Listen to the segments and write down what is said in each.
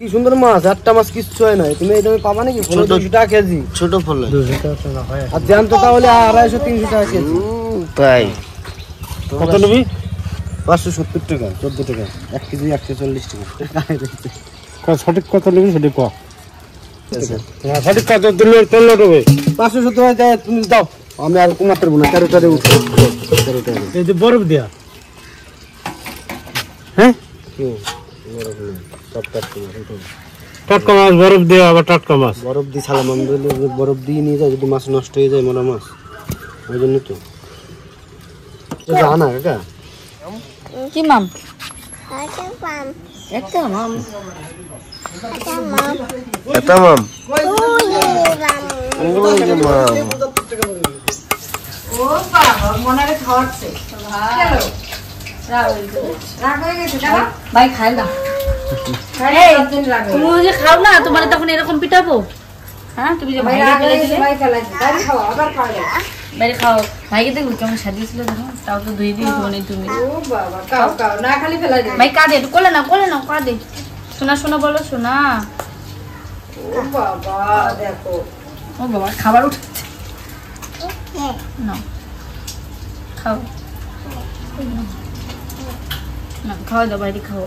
কি সুন্দর মাছ, একটা মাছ কিচ্ছু হয় না। তুমি এই দামে পাবা নাকি? 200 টাকা কেজি ছোট ফলে 200 টাকা না হয়। আর জ্যান্ত তাহলে 250-300 টাকা কেজি। তাই কত নিবি? 570 টাকা, 14 টাকা 1 কেজি 140 টাকা। সঠিক কত নিবি সেটা কও। হ্যাঁ সঠিক কত দিলে তেল হবে 570 টাকা তুমি দাও। আমি আর কমাতে পারবো না। 13 টাকা উঠো 13 টাকা। এই যে বরফ দেয়া, হ্যাঁ বরফ না, সব টাটকা মাছ। বরফ দেওয়া আবার টাটকা মাছ। বরফ দিয়ে সালাম আমি বরফ দিয়ে নিয়ে যায়, যদি মাছ নষ্ট হয়ে যায় মরা মাছ, ওই জন্য তো জানা কাকা কি মাম একটা মাম এটা মাম ও বাবা মনারে খাওয়াচ্ছে চলো রাগ হয়ে গেছে দাদা ভাই খাই না। তুমি যে খাও না তোমার তখন এরকম পিটাবো। হ্যাঁ তুমি যে ভাই বাইরে খাও ভাইকে দেখো কেমন সাজিয়েছিল দেখো, তাও তো 2 দিন ধরে তুমি। ও বাবা খাও খাও না খালি ফেলা যায়। ভাই কাঁদে একটু কোলে না কাঁদে। শোনা শোনা বলো শোনা। ও বাবা দেখো, ও বাবা খাবার উঠছে না, খাও না খাওয়া দাও বাইরে খাও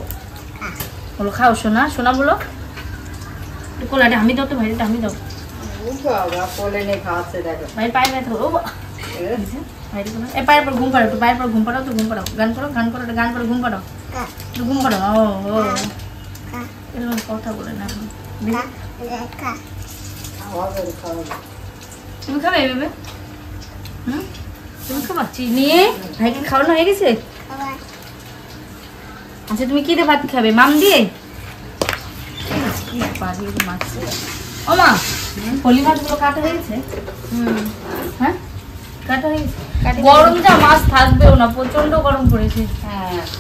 বলো, খাও শোনা শোনা বলো। কোলাটা আমি দাও তো ভাইটা আমি দাও। ও বাবা কোলে নে খাচ্ছে দেখো। ভাই পায়ে ব্যথা ও বাবা ভাইটা কোলে এ পায়ের পর ঘুম পাড়াও, তো পায়ের পর ঘুম পাড়াও, তো ঘুম পাড়াও, গান করো গান করো গান করে ঘুম পাড়াও, তো ঘুম পাড়াও। ও ও এরকম কথা বলে না তুমি খাবে এভাবে? হুম তুমি খাবা চিনি? ভাইকে খাওয়ানো হয়ে গেছে? আচ্ছা তুমি কি দিয়ে ভাত খাবে? মাম দিয়ে? ও মা পলি মাছগুলো কাটা হয়ে গেছে? হ্যাঁ কাটা হয়ে গেছে। গরম যা মাছ থাকবেও না, প্রচন্ড গরম পড়েছে।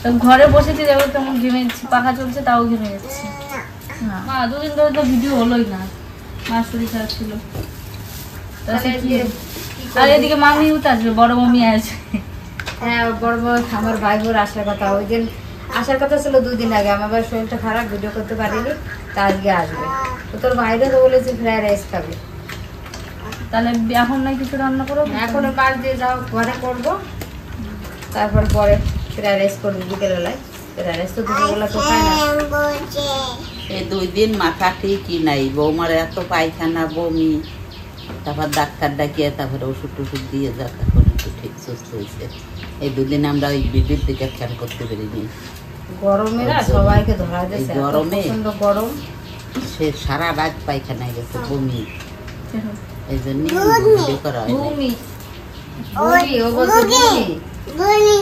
তো ঘরে বসেছি দেখো তেমন ঘেমে পাখা চলছে তাও ঘেমে যাচ্ছে না। 2 দিন ধরে তো ভিডিও হলোই না, মাছ শরীর খারাপ ছিল। আর এদিকে মামিও তো আসবে, বড় মামি আসবে। হ্যাঁ বড় আমার ভাই বোর আসার কথা, ওই দিন আসার কথা ছিল 2 দিন আগে। আমার ভাই শরীরটা খারাপ, ভিডিও করতে পারিনি, তা আজকে আসবে। তো তোর ভাইরা তো বলেছে ফ্রাইড রাইস খাবে, তাহলে এখন নাই কিছু রান্না করো? এখন কাজ দিয়ে যাও ঘরে করবো, তারপর পরে ফ্রাইড রাইস করবো বিকেলবেলায়। ফ্রাইড রাইস তো দুপুরবেলা তো খায় না। এই 2 দিন মাথা ঠিকই নাই, বৌমার এত পায়খানা বমি, তারপর ডাক্তার ডাকিয়ে তারপরে ওষুধ টষুধ দিয়ে যা তারপর একটু ঠিক সুস্থ হয়েছে। এই 2 দিন আমরা ওই ভিডিওর দিকে খেয়াল করতে পারিনি। গরমে না সবাইকে ধরা যাচ্ছে, গরমে প্রচন্ড গরম, সে সারা রাত পায়খানায় গেছে বমি, এই জন্য ভিডিও করা হয় বমি বমি ও বলছে বমি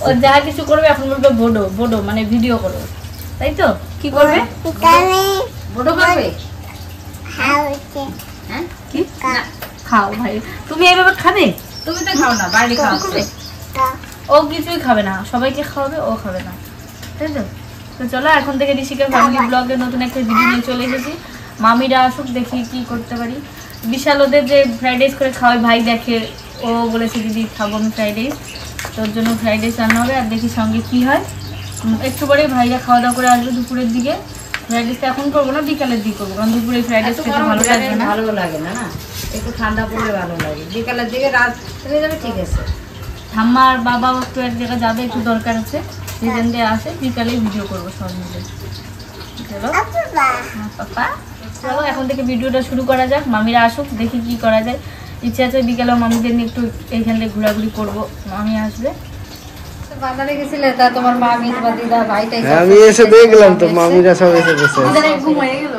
ও যা কিছু করবে এখন বলবে বড়ো বড়ো, মানে ভিডিও করো, তাই তো? কি করবে? বড়ো করবে? হ্যাঁ কি খাও ভাই তুমি এইভাবে খাবে? তুমি তো খাও না, বাইরে খাবে। ও কিছুই খাবে না, সবাইকে খাওয়াবে, ও খাবে না, তাই তো? তো চলো এখন থেকে ঋষিকা ফ্যামিলি ব্লগে নতুন একটা ভিডিও নিয়ে চলে এসেছি। মামিরা আসুক, দেখি কি করতে পারি। বিশাল ওদের যে ফ্রাইড রাইস করে খাওয়াই, ভাই দেখে, ও বলেছে দিদি খাবো আমি ফ্রাইড রাইস, তোর জন্য ফ্রাইড রাইস রান্না হবে। আর দেখি সঙ্গে কি হয়, একটু পরে ভাইরা খাওয়া দাওয়া করে আসবে দুপুরের দিকে। ফ্রাইড রাইসটা এখন করবো না, বিকালের দিকে করবো, কারণ দুপুরে ফ্রাইড রাইস খেতে ভালো লাগবে না। ভালো লাগে না, না একটু ঠান্ডা পড়লে ভালো লাগে। বিকালের দিকে রাত হয়ে যাবে, ঠিক আছে। ঠাম্মা আর বাবা একটু এক জায়গায় যাবে, একটু দরকার আছে, সেখান দিয়ে আসে, বিকালে ভিডিও করবো সব মিলে। চলো পাপা চলো এখন থেকে ভিডিওটা শুরু করা যাক। মামিরা আসুক, দেখি কি করা যায়। ইচ্ছে আছে বিকেলেও মামিদের নিয়ে একটু এইখান থেকে ঘোরাঘুরি করবো, মামি আসবে। বাজারে গেছিলে তা তোমার মামি তোমার দিদা ভাইটাই আমি এসে দেখলাম তো মামিরা সব এসে বসে ঘুমিয়ে গেল।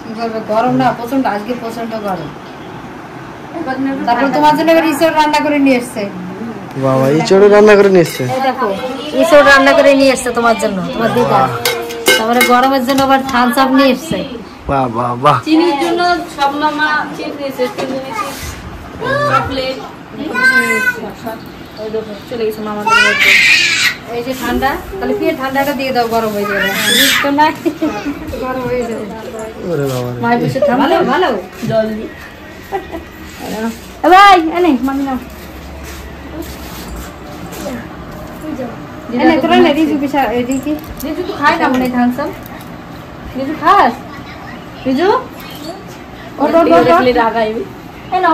কি করবে, গরম না প্রচন্ড, আজকে প্রচন্ড গরম। তারপর তোমার জন্য ইসোর রান্না করে নিয়ে এসছে। বাবা ইচড় রান্না করে নিয়ে এসছে, এই দেখো ইসোর রান্না করে নিয়ে এসছে তোমার জন্য, তোমার দিদা। তারপরে গরমের জন্য আবার থামস আপ নিয়ে এসছে। বাহ বাহ বাহ। চিনির জন্য সব মামা চিপস নিয়েছে, চকলেট চলে গেছে মামাদের মধ্যে। এই যে ঠান্ডা, তাহলে কি ঠান্ডাটা দিয়ে দাও, গরম হয়ে যাবে তো না, গরম হয়ে যাবে। ওরে বাবা মায়ের বসে ঠান্ডা ভালো জল দি ভাই এনে মামি নাও। এনে তোরা না রিজু পিছা এদিকে রিজু তো খায় না মনে থাকছাম রিজু খাস রিজু ওটো লাগাইবি এই না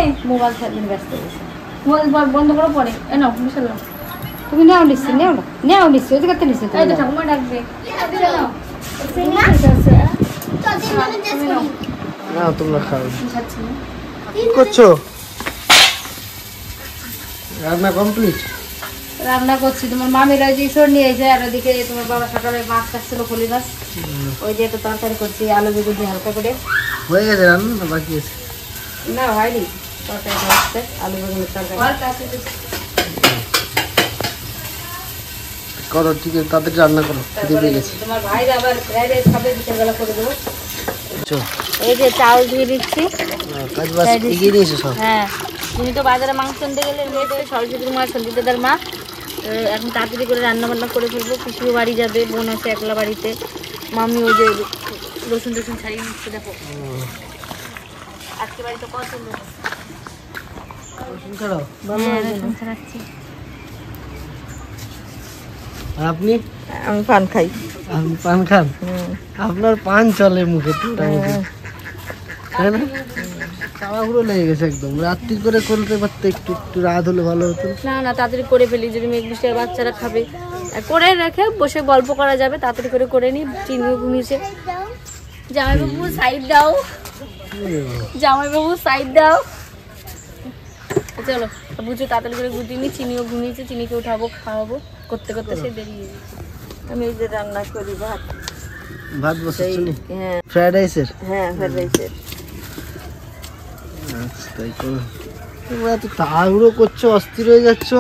এই মোবাইল ছাড়িয়ে ব্যস্ত আছে মোবাইল বন্ধ করো পরে এই নাও বিশাল তুমি নাও নিছি নাও নিছি ওই দিকে নিছি এই তো ঠাকুমা ডাকবে নাও না তোমরা খাও কি করছো রান্না কমপ্লিট রান্না করছি তোমার মামিরা যে ইসর নিয়ে যায় আর ওদিকে তোমার বাবা সকালে মাছ কাটছিল ফলি মাছ ওই যে একটা তরকারি করছি আলু বেগুন দিয়ে হালকা করে হয়ে গেছে রান্না না বাকি আছে না হয়নি তরকারি হচ্ছে আলু বেগুনের তরকারি করো ঠিক আছে তাড়াতাড়ি রান্না করো খিদে পেয়ে গেছে তোমার ভাইরা আবার ফ্রাইড রাইস খাবে বিকেলবেলা করে দেবো চল এই যে চাউল ধুয়ে দিচ্ছি কাজ বাস এগিয়ে নিয়েছো সব হ্যাঁ তুমি তো বাজারে মাংস আনতে গেলে মেয়েদের সরস্বতীর মা সঞ্জিতাদার মা এখন তাড়াতাড়ি করে রান্না বান্না করে ফেলবো পিসিও বাড়ি যাবে বোন আছে একলা বাড়িতে মামি ওই যে রসুন টসুন ছাড়িয়ে নিচ্ছে দেখো আজকে বাড়িতে কত লোক রসুন ছাড়াও হ্যাঁ রসুন ছাড়াচ্ছি আর আপনি আমি পান খাই আপনি পান খান আপনার পান চলে মুখে তাই না তাড়াহুড়ো লেগে গেছে একদম রাত্রি করে করতে পারতে একটু একটু রাত হলে ভালো হতো না না তাড়াতাড়ি করে ফেলি যদি মেঘ বৃষ্টির বাচ্চারা খাবে করে রেখে বসে গল্প করা যাবে তাড়াতাড়ি করে নিই চিনিও ঘুমিয়েছে জামাইবাবু সাইড দাও জামাইবাবু সাইড দাও চলো বুঝো তাড়াতাড়ি করে গুটিয়ে নিই চিনিও ঘুমিয়েছে চিনিকে উঠাবো খাওয়াবো করতে করতে সে দেরিয়ে গেছে আমি এই যে রান্না করি ভাত বসাচ্ছো নি হ্যাঁ ফ্রাইড রাইসের হ্যাঁ ফ্রাইড রাইসের আচ্ছা তাই করো তোমরা এত তাড়াহুড়ো করছো অস্থির হয়ে যাচ্ছ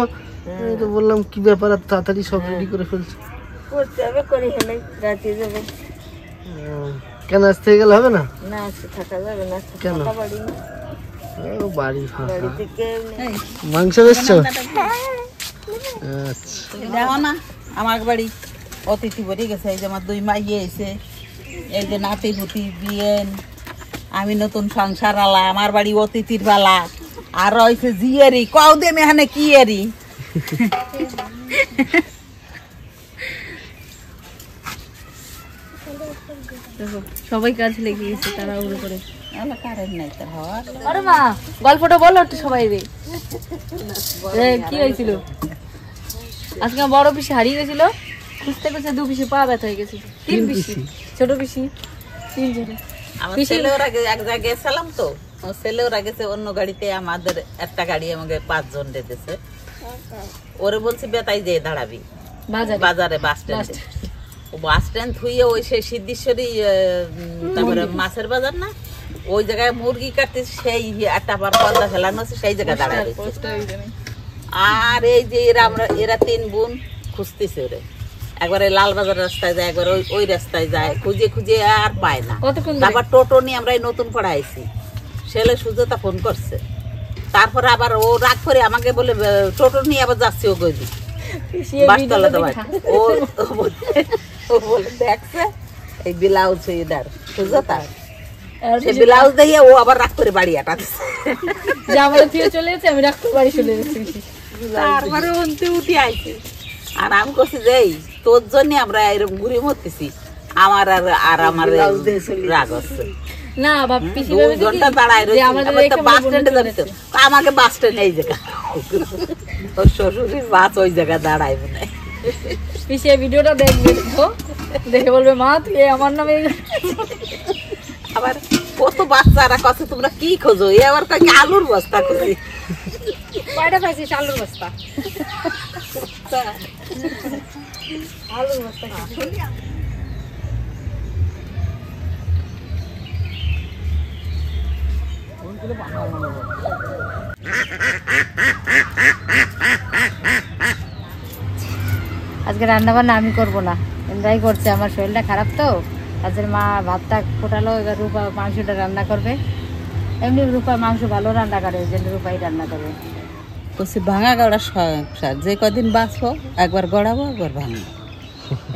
আমি তো বললাম কি ব্যাপার আর তাড়াতাড়ি সব রেডি করে ফেলছো করতে হবে করে হেলে রাতে যাবে কেন আজ থেকে গেলে হবে না না আজকে থাকা যাবে না কেন? থাকা বাড়ি না ও বাড়ি ফাঁকা বাড়ি থেকে মাংস বেচছো আচ্ছা দেখো না আমার বাড়ি অতিথি বেড়ে গেছে এই যে আমার 2 মাইয়ে এসে এই যে নাতি পুতি বিয়েন আমি নতুন সংসার আলা আমার বাড়ি অতিথির বালা আর রয়েছে জিয়ারি কও দে মেহানে কি এরি সবাই কাজ লেগে গেছে তারা উড়ে করে কারেন্ট নাই তার হওয়া আরে মা গল্পটা বলো একটু সবাই রে কি হয়েছিল আজকে আমার বড় পিসি হারিয়ে গেছিল খুঁজতে খুঁজতে 2 পিসি পা ব্যথা হয়ে গেছে 3 পিসি ছোট পিসি 3 জন আমার ছেলে ওর আগে এক জায়গায় গেছিলাম তো আমার ছেলে ওর আগে অন্য গাড়িতে আমাদের একটা গাড়ি আমাকে 5 জন দিতেছে ওরে বলছি বেতাই যে দাঁড়াবি বাজারে বাস স্ট্যান্ডে ও বাস স্ট্যান্ড থুইয়ে ওই সেই সিদ্ধেশ্বরী তারপরে মাছের বাজার না ওই জায়গায় মুরগি কাটতে সেই একটা আবার পর্দা ফেলানো আছে সেই জায়গায় দাঁড়াবে আর এই যে এরা 3 বোন খুঁজতেছে ওরে একবারে লালবাজার রাস্তায় যায় একবার ওই রাস্তায় যায় খুঁজে খুঁজে আর পায় না তারপর টোটো নিয়ে আমরা এই নতুন পাড়া আইছি ছেলে সুজাতা ফোন করছে তারপরে আবার ও রাগ করে আমাকে বলে টোটো নিয়ে আবার যাচ্ছে ও গইলি বাসতলা তো ও বলে দেখছে এই ব্লাউজ এদার সুজাতা সে ব্লাউজ দিয়ে ও আবার রাগ করে বাড়ি আটাচ্ছে জামাটা দিয়ে চলে গেছে আমি রাখতে বাড়ি চলে গেছি তারপরে অন্তে উঠে আইছি আর আমি করছি যে তোর জন্য আমরা এরকম ঘুরে মরতেছি আমার আর আমার রাগ হচ্ছে না বাপ পিসি 2 ঘন্টা দাঁড়ায় রয়েছে বাস স্ট্যান্ডে যাচ্ছে আমাকে বাস স্ট্যান্ডে এই জায়গা ওর শ্বশুরের বাস ওই জায়গায় দাঁড়ায় মনে পিসি এই ভিডিওটা দেখবে তো দেখে বলবে মা তুই আমার নামে আবার কত বাচ্চারা কত তোমরা কি খোঁজো এ আবার কয় আলুর বস্তা খুঁজি কয়টা পাইছি আলুর বস্তা আলুর বস্তা আজকে রান্না বান্না আমি করবো না এমরাই করছে আমার শরীরটা খারাপ তো আজকের মা ভাতটা ফোটালো এবার রূপা মাংসটা রান্না করবে এমনি রূপা মাংস ভালো রান্না করে ওই জন্য রূপাই রান্না করবে বলছি ভাঙা গড়া যে কদিন বাঁচবো একবার গড়াবো একবার ভাঙবো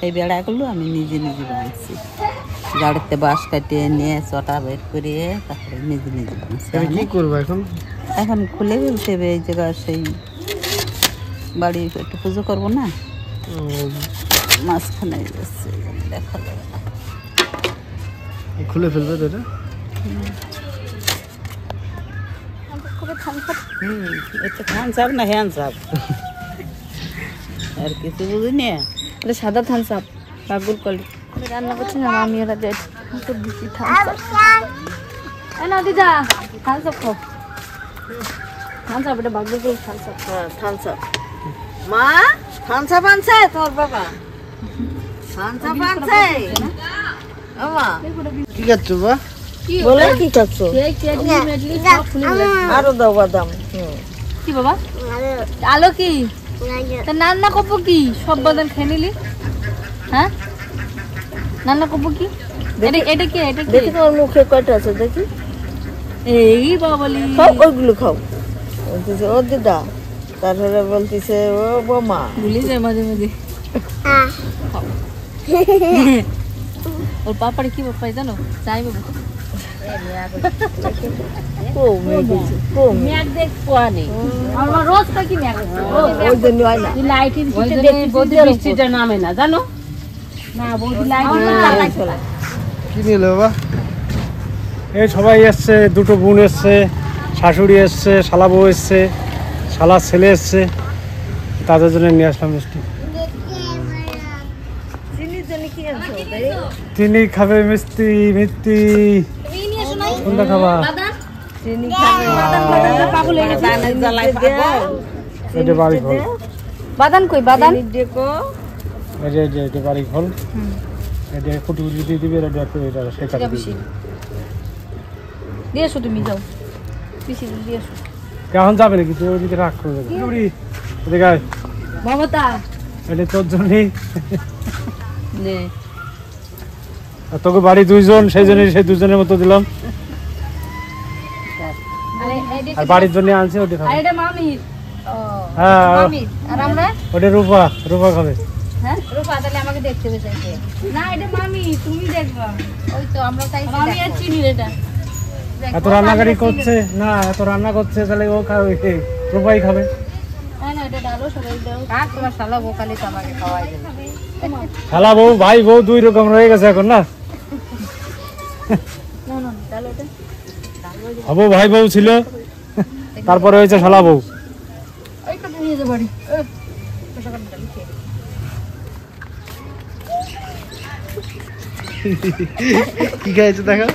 এই বেড়াগুলো আমি নিজে নিজে ভাঙছি গাড়িতে বাঁশ কাটিয়ে নিয়ে চটা বের করিয়ে তারপরে নিজে নিজে ভাঙছি কি করবো এখন এখন খুলে ফেলতে হবে এই জায়গা সেই বাড়ি একটু পুজো করবো না মাঝখানে যাচ্ছে দেখা যাবে না। খুলে ফেলবে তো এটা? এটা থামস আপ না হ্যান্ডস আপ আর কিছু বুঝিনি। এটা সাদা থামস আপ বাবুর কলি রান্না করছি না আমি ওরা দেখ তো দিছি থামস আপ এ না দিদা থামস আপ খাও থামস আপ এটা বাবুর কলি থামস আপ থামস আপ মা থামস আপ আনছে তোর বাবা থামস আপ আনছে আমা কি খাচ্ছো বা? বলে কি খাচ্ছো কেক কেক মেডলি সব ফুলে গেছে আরো দাও বাদাম কি বাবা আলো কি তা নান্না কপু কি সব বাদাম খেয়ে নিলি হ্যাঁ নান্না কপু কি এটা এটা কি এটা কি দেখি তোমার মুখে কয়টা আছে দেখি এই বাবালি খাও ওইগুলো খাও বলতেছে ও দিদা তারপরে বলতেছে ও বোমা ভুলে যায় মাঝে মাঝে ওর পাপারে কি ব্যাপার জানো চাই বাবু ও মেগেছে ও ম্যাগ দেখ কোয়ানি আমার রোজ কা কি ম্যাগ ওই জন্য হয় না তুই লাইটের ভিতরে দেখি বৌদি বৃষ্টিটা নামে না জানো না বৌদি লাইট কি নিলে বাবা? এই সবাই এসছে, দুটো বোন এসছে, শাশুড়ি এসছে, শালা বউ এসছে, শালার ছেলে এসছে, তাদের জন্য নিয়ে আসলাম মিষ্টি। তিনি খাবে মিষ্টি মিষ্টি কোনটা খাবা? পাগল হয়ে গেছে এটা বাড়ি ফল, বাদান কই বাদান এটা বাড়ি ফল, এটা কুটি কুটি দিয়ে দিবে, এটা শেখাতে দিবে। দিয়ে এসো তুমি যাও পিসি দিয়ে এসো এখন যাবে নাকি তুই ওইদিকে রাগ করে দেবে এদিকে আয়। মমতা এটা তোর জন্যই, নে আর তোকে বাড়ি দুইজন, সেই জন্য সেই দুজনের মতো দিলাম, আরে এডি আর বাড়ির জন্য আনছে ওটা আর খাবে। এটা মামির হ্যাঁ মামির আর আমরা ওটা রূপা, রূপা খাবে। হ্যাঁ রূপা তাহলে আমাকে দেখতে হবে চাইছে না এটা মামি তুমি দেখবা ওই তো আমরা চাইছি মামি আর চিনি এটা এত রান্নাকারি করছে না, এত রান্না করছে, তাহলে ও খাবে, রূপাই খাবে। হ্যাঁ না এটা ডালো সবাই দাও আর তোমার শালা বোকালি তো আমাকে খাওয়াই দেবে শালা বউ ভাই বউ দুই রকম রয়ে গেছে এখন না, না না ডালো এটা হবো ভাই বউ ছিল, তারপরে হয়েছে শালা বউ। ওই কত নিয়ে যা বাড়ি কি খাইছো দেখো?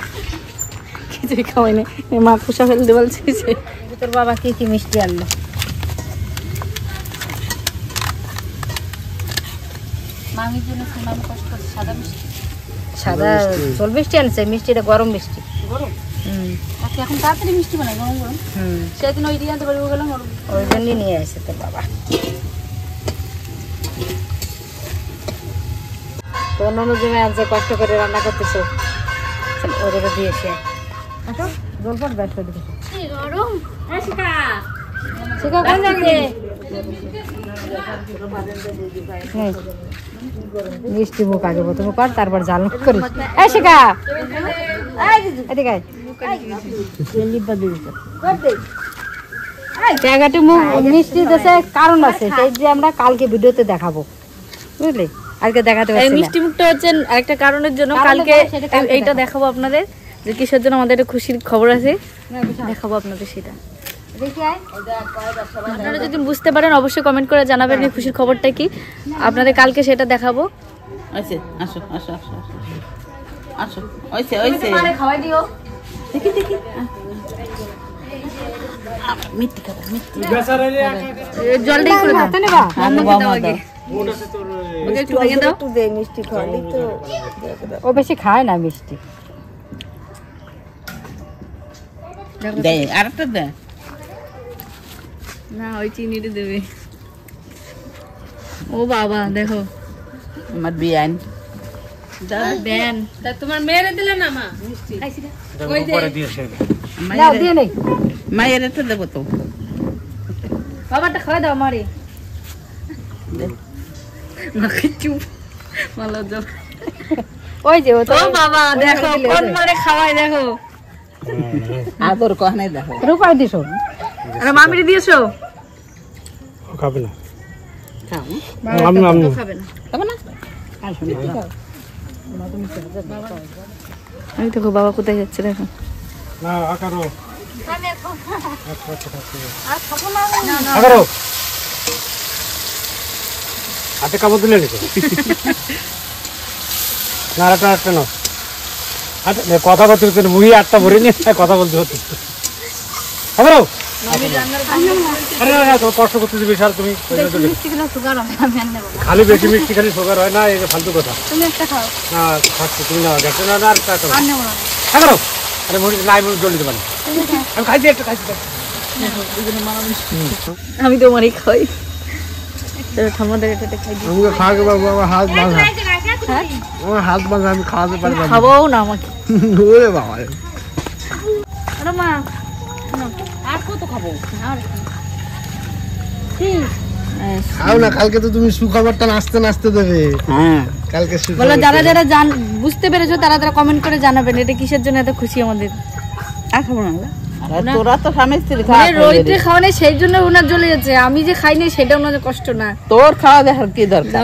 কিছুই খাওয়াই না মা কুসা ফেলতে বলছে তোর বাবা কি কি মিষ্টি আনলো মামির জন্য মামি কষ্ট করছে সাদা মিষ্টি সাদা জল মিষ্টি আনছে মিষ্টিটা গরম মিষ্টি গরম এখন তাড়াতাড়ি মিষ্টি বানাই গরম গরম সেদিন ওই দিয়ে আনতে পারবো গেলাম ওই জন্যই নিয়ে আসে তোর বাবা তোর ননদে আনছে কষ্ট করে রান্না করতেছো ওদের দিয়েছে জল পট ব্যাস করে দিকে গরম শিখা শিখা কোন যাচ্ছে মিষ্টি মুখ আগে প্রথমে কর তারপর জাল করিস এই শিখা এদিকে জায়গাটি মুখ মিষ্টি দেশে কারণ আছে সেই যে আমরা কালকে ভিডিওতে দেখাবো বুঝলি আজকে দেখাতে পারছি না মিষ্টি মুখটা হচ্ছে আরেকটা কারণের জন্য কালকে এইটা দেখাবো আপনাদের যে কিসের জন্য আমাদের একটা খুশির খবর আছে দেখাবো আপনাদের সেটা আপনারা যদি বুঝতে পারেন অবশ্যই কমেন্ট করে জানাবেন এই খুশির খবরটা কি আপনাদের কালকে সেটা দেখাবো আসো আসো আসো আসো আসো ওইছে ওইছে খাওয়াই দিও দেখি দেখি মিষ্টি খাবো মিষ্টি জলটাই করে দাও তাই না আম্মুকে দাও আগে ওকে একটু ভেঙে দাও একটু দে মিষ্টি খাওয়ালি তো ও বেশি খায় না মিষ্টি দে আরেকটা দে না ওই চিনিটা দেবে ও বাবা দেখো আমার বিয়ান দেন তা তোমার মেয়েরে দিলে না মা মিষ্টি ওই যে পরে দিয়েছে নাও দিয়ে নেই মায়ের তো দেবো তো বাবাটা খাওয়া দাও আমারে না চুপ ভালো যাও ওই যে ও তো বাবা দেখো কোন মারে খাওয়াই দেখো আদর কহনে দেখো রূপাই দিছো আরে মামিরে দিয়েছো ও খাবে না আমি খাবে না খাবে না আমি দেখো বাবা কোথায় যাচ্ছে দেখো না আকারো হাতে কাপড় দিলে নিতো না একটা না কথা বলতে হতো মুহি আটটা ভরে নিয়ে কথা বলতে হতো আবারও আরে না তো কষ্ট করতে দিবি স্যার তুমি খালি বেশি মিষ্টি খালি সুগার হয় না এই ফালতু কথা তুমি একটা খাও না খাচ্ছি তুমি না গেছো না আর আবারও আরে মুড়ি নাই মুড়ি জল দিতে পারি আমি খাইছি একটা খাইছি আমি তোমারই খাই ঠাম্মাদের এটা খাই দিই আমাকে খাওয়াকে বাবু আমার হাত বাঁধা আমার হাত বাঁধা আমি খাওয়াতে পারবো না খাবো না আমাকে ওরে বাবা আরে মা আর কত খাবো আর খাও না কালকে তো তুমি সুখাবারটা নাচতে নাচতে দেবে কালকে বলো যারা যারা বুঝতে পেরেছো তারা তারা কমেন্ট করে জানাবেন এটা কিসের জন্য এত খুশি আমাদের আর খাবো না তোরা তো স্বামী স্ত্রী রোহিতে খাওয়া নেই সেই জন্য ওনার জ্বলে যাচ্ছে আমি যে খাই নাই সেটা ওনাদের কষ্ট না তোর খাওয়া দেখার কি দরকার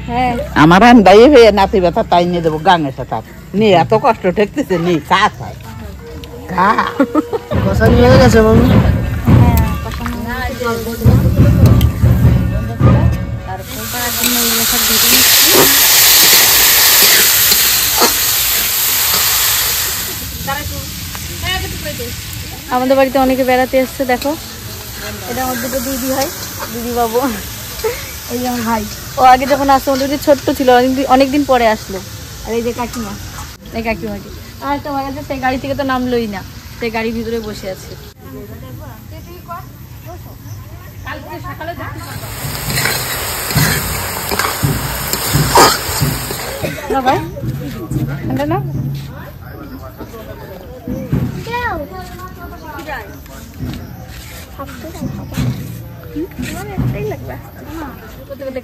হ্যাঁ আমার দায়ী হয়ে নাতি ব্যথা তাই নিয়ে দেবো গাঙের সাথে নিয়ে এত কষ্ট ঠেকতেছে নি খা খায় খা কষানি হয়ে গেছে মামি আমাদের বাড়িতে অনেকে বেড়াতে এসছে দেখো এটা আমার দুটো দিদি হয় দিদি বাবু এই যে আমার ভাই ও আগে যখন আসতো ওদের ছোট্ট ছিল অনেকদিন পরে আসলো আর এই যে কাকিমা এই কাকিমাকে আর একটা ভাই আছে সেই গাড়ি থেকে তো নামলোই না সেই গাড়ির ভিতরে বসে আছে না ভাই না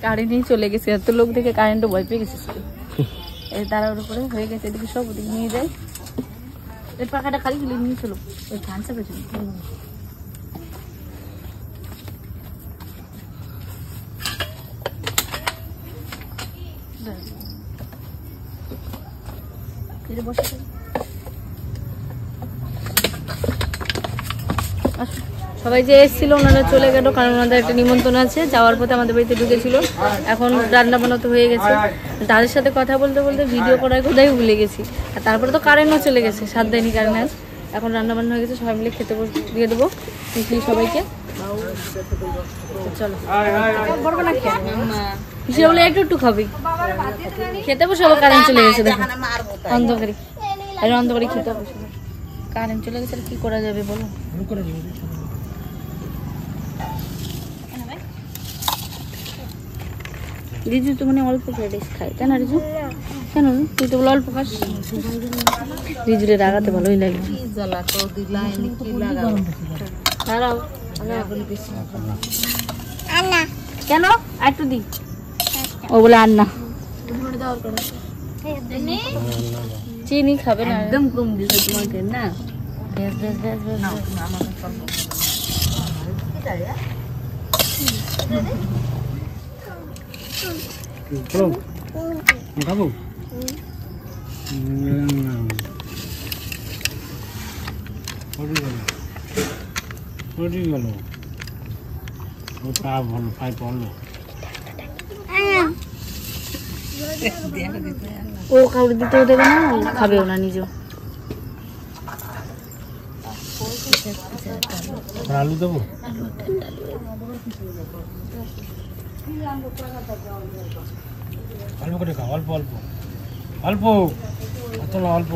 কারেন্ট নিয়ে চলে গেছে এত লোক দেখে কারেন্টও ভয় পেয়ে গেছে এই তারার উপরে হয়ে গেছে এদিকে সব ওদিকে নিয়ে যায় এই পাখাটা খালি খুলে নিয়ে চলো ওই ফ্যানসা পেছনে বসে সবাই যে এসেছিল ওনারা চলে গেল কারণ ওনাদের একটা নিমন্ত্রণ আছে যাওয়ার পথে আমাদের বাড়িতে ঢুকেছিল এখন রান্না বান্না তো হয়ে গেছে তাদের সাথে কথা বলতে বলতে ভিডিও করার কথাই ভুলে গেছি আর তারপরে তো কারেন্টও চলে গেছে 7 দিনই কারেন্ট আছে এখন রান্না বান্না হয়ে গেছে সবাই মিলে খেতে দিয়ে দেবো মিশিয়ে সবাইকে চলো বলবো না হিসেবে বলে একটু খাবি খেতে বসে কারেন্ট চলে গেছে দেখো অন্ধকারে আর অন্ধকারে খেতে বসে কারেন্ট চলে গেছে কি করা যাবে বলো রিজু তো মানে অল্প ফ্রাইড খায় তাই না রিজু কেন তুই তো বলে অল্প খাস রিজুরে রাগাতে ভালোই লাগে কেন একটু দি ও বলে আন্না চিনি খাবে না একদম কম দিছে তোমাকে না খাবো গেল ওটা ভালো পাই পড়লো ও কাউকে দিতেও দেবে না খাবেও না নিজেও আলু দেবো অল্প করে খাও অল্প অল্প অল্প অত না অল্প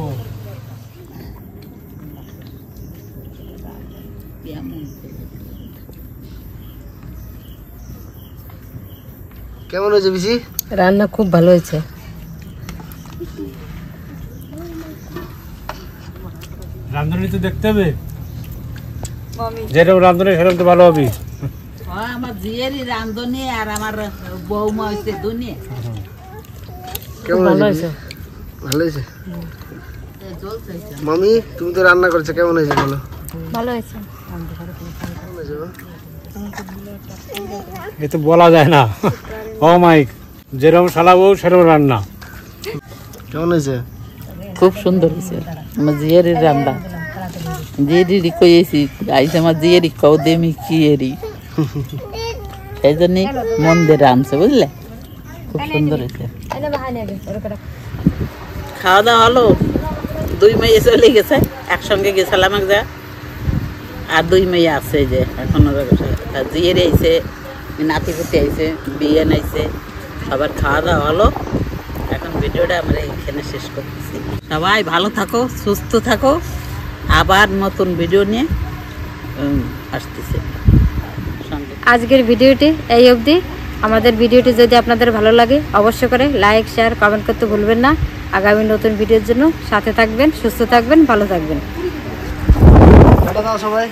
কেমন হয়েছে বিশি রান্না খুব ভালো হয়েছে রাঁধুনি তো দেখতে হবে যেরকম রাঁধুনি সেরকম তো ভালো হবে আমার জিয়েরই রান্ধনি আর আমার বৌমা হয়েছে দুনিয়া কেমন হয়েছে ভালো হয়েছে মামি তুমি তো রান্না করেছো কেমন হয়েছে বলো ভালো হয়েছে এ তো বলা যায় না। ও মাইক, যেরকম সালাবো সেরকম রান্না। কেমন হয়েছে? খুব সুন্দর হয়েছে আমার জিয়ারের রান্না। জিয়ারি কইছি আইসে আমার জিয়ারি কও দেমি কি এরি, সেই জন্য মন দিয়ে রাঁধছে বুঝলে। খুব সুন্দর হয়েছে। খাওয়া দাওয়া হলো, 2 মেয়ে চলে গেছে, একসঙ্গে গেছিলাম এক জায়গা, আর 2 মেয়ে আছে যে এখনো জিয়ারি আইসে, নাতিপুতি আইসে, বিয়ে নাইছে, সবার খাওয়া দাওয়া হলো। এখন ভিডিওটা আমরা এখানে শেষ করতেছি। সবাই ভালো থাকো, সুস্থ থাকো, আবার নতুন ভিডিও নিয়ে আসতেছে। আজকের ভিডিওটি এই অবধি। আমাদের ভিডিওটি যদি আপনাদের ভালো লাগে অবশ্যই করে লাইক, শেয়ার, কমেন্ট করতে ভুলবেন না। আগামী নতুন ভিডিওর জন্য সাথে থাকবেন, সুস্থ থাকবেন, ভালো থাকবেন। টাটা দাও সবাই।